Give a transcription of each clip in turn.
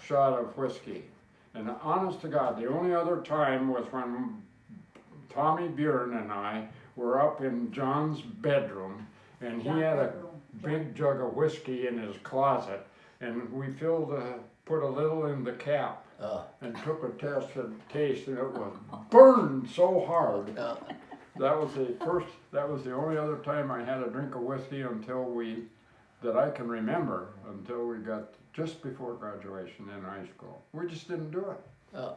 shot of whiskey. And honest to God, the only other time was when Tommy Bjorn and I were up in John's bedroom, and he had a big jug of whiskey in his closet, and we put a little in the cap, and took a taste, and it was burned so hard. That was the only other time I had a drink of whiskey that I can remember, until we got just before graduation in high school. We just didn't do it.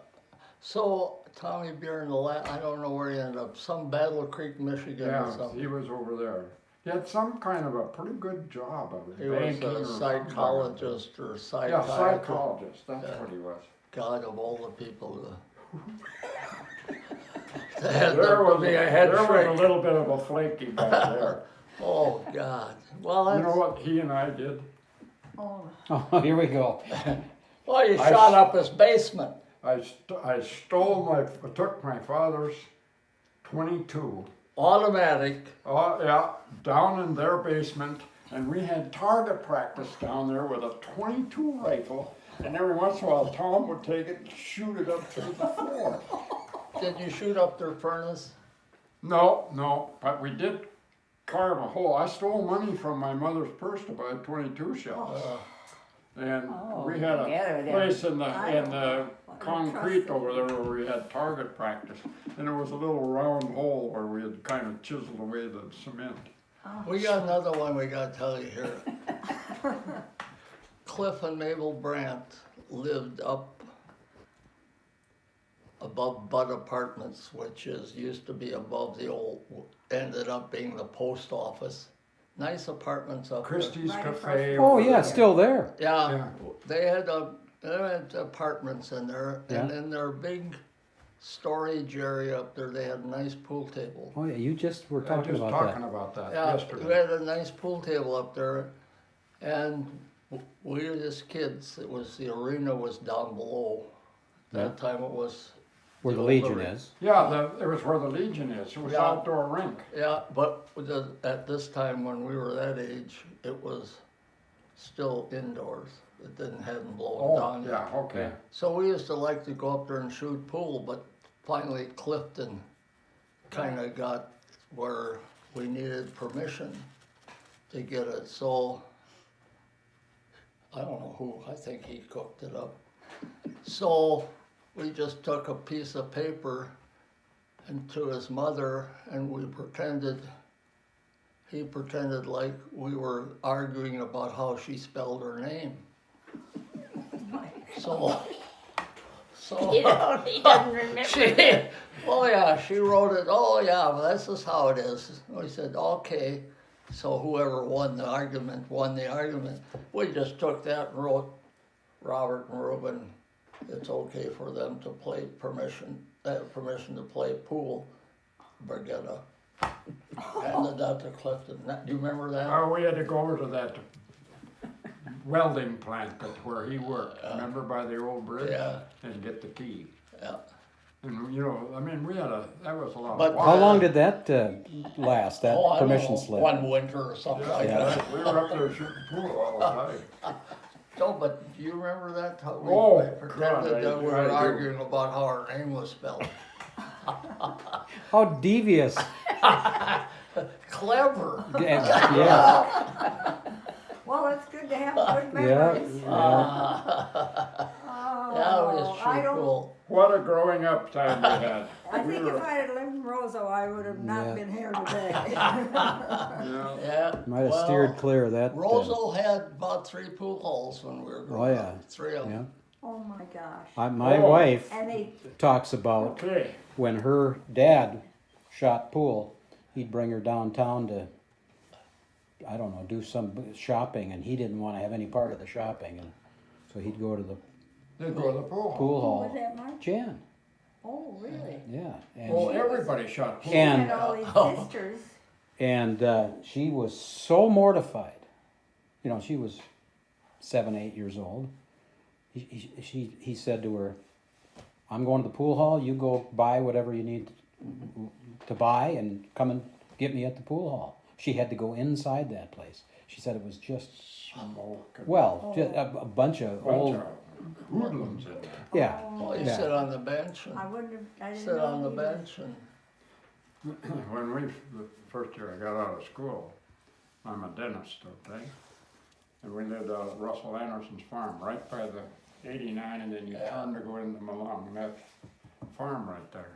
So Tommy Bjorn, I don't know where he ended up, some Battle Creek, Michigan or Yeah, something. he was over there. He had some kind of a pretty good job of it. He was a psychologist or psychiatrist. Yeah, psychologist, that's what he was. God, of all the people. There was a little bit of a flaky guy there. Oh, God. Well, you know what he and I did? Oh, Here we go. Well, you shot up his basement. I took my father's 22. Automatic. Oh, yeah, down in their basement, and we had target practice down there with a 22 rifle, and every once in a while Tom would take it and shoot it up through the floor. Did you shoot up their furnace? No, but we did carve a hole. I stole money from my mother's purse to buy 22 shells. And we had a place in the concrete over there where we had target practice, and there was a little round hole where we had kind of chiseled away the cement. We got another one we got to tell you here. Cliff and Mabel Brandt lived up above Bud Apartments, which used to be above the old, ended up being the post office. Nice apartments up Christie's Right Cafe. Oh, yeah, it's still there. there. Yeah, Yeah. they had apartments in there, and in their big storage area up there, they had a nice pool table. Oh, yeah, you just were I was talking just about talking that. about that Yeah, we yesterday. had a nice pool table up there, and we were just kids. It was, the arena was down below. That time it was. Where the old Legion arena. is. Yeah, it was where the Legion is. It was Yeah. outdoor rink. Yeah, but at this time when we were that age, it was still indoors. It hadn't blown down yet. Yeah, okay. So we used to like to go up there and shoot pool, but finally Clifton kind of got where we needed permission to get it. So I don't know who, I think he cooked it up. So we just took a piece of paper and to his mother, and he pretended like we were arguing about how she spelled her name. So he doesn't remember. She wrote it, oh yeah, well, this is how it is. We said, okay. So whoever won the argument. We just took that and wrote Robert and Reuben, it's okay for them to play permission to play pool. Brigetta. Handed that to Clifton. Do you remember that? We had to go over to that welding plant where he worked. Remember, by the old bridge? Yeah. And get the key. Yeah. And that was a lot But of How fun. long did that last, that I don't permission know, slip? one winter or something like that. We were up there shooting pool all the time. No, but do you remember that? How we Oh, pretended God, that we I were do. arguing about how our name was spelled. How devious. Clever. Yeah. Well, it's good to have good Yeah. memories. Yeah. That was I true don't- cool. What a growing up time we had. I think if I had lived in Roseau, I would have not Yeah. been here today. Yeah. Yeah. Might have well, steered clear of that. Roseau had about 3 pool halls when we were growing yeah. up. 3 of Yeah. them. Oh my gosh. My Oh. wife And they, talks about Okay. when her dad shot pool, he'd bring her downtown to, I don't know, do some shopping, and he didn't want to have any part of the shopping, and so he'd go to the They'd go to the pool. pool was hall. that Mark? Jan, Oh, really? yeah, Oh, and everybody shot pool. She And- had all these sisters. she was so mortified. You know, she was 7, 8 years old. He said to her, "I'm going to the pool hall. You go buy whatever you need to buy, and come and get me at the pool hall." She had to go inside that place. She said it was just Smoke and just a bunch of bunch old of hoodlums in there. Yeah. Well, you Yeah. sit on the bench and I wouldn't have, I didn't sit know on the he was- bench and, When the first year I got out of school, I'm a dentist, okay? And we lived out at Russell Anderson's farm, right by the 89, and then you Yeah. turn to go into Malone, that farm right there.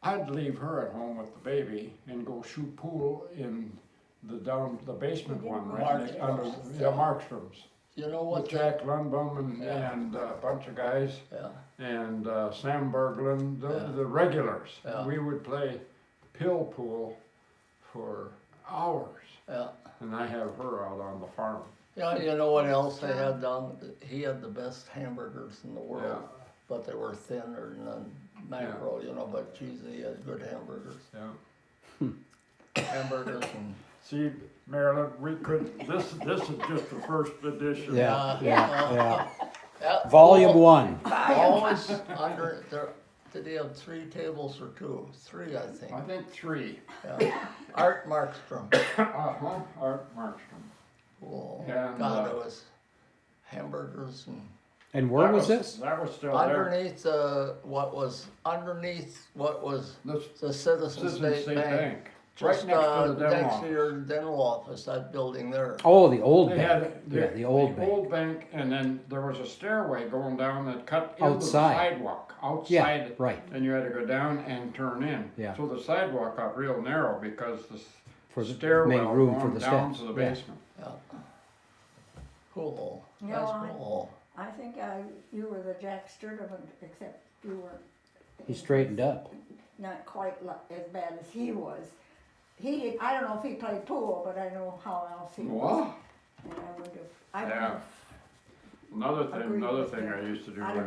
I'd leave her at home with the baby and go shoot pool in the basement one, right next under, yeah, Markstrom's. you know With what? Jack Lundbaum and, Yeah. and a bunch of guys. Yeah, And Sam Berglund, Yeah. the regulars. Yeah. We would play pill pool for hours, yeah. and I have her out on the farm. Yeah, you know what else they had down, he had the best hamburgers in the Yeah. world, but they were thinner than macro, you know, but geez, he had good hamburgers. Yeah. Hamburgers and, See, Marilyn, we could, this is just the first edition. Yeah, yeah. yeah. Volume 1. Always under, there, did he have 3 tables or 2? 3, I think. I think 3. Yeah. Art Markstrom. Uh-huh, Art Markstrom. Oh, And, God, it was hamburgers and And where That was this? That was still there. underneath what was This the Citizen Citizen State Bank. Right Just next to the dental next to office. your dental office, that building there. Oh, the old They bank. had Yeah, the old bank. old bank, and then there was a stairway going down that cut into the Outside. sidewalk, Yeah, outside. right. And you had to go down and turn in. Yeah. So the sidewalk got real narrow because the For the- stairwell made room for going the down steps, to the yeah. basement. Yeah. Cool. You Nice know, cool. I think you were the Jack Sturtevant, except you were He straightened up. not quite as bad as he was. I don't know if he played pool, but I know how else he was. What? And I would have, Yeah. Another Agreed thing with I you. used to do I when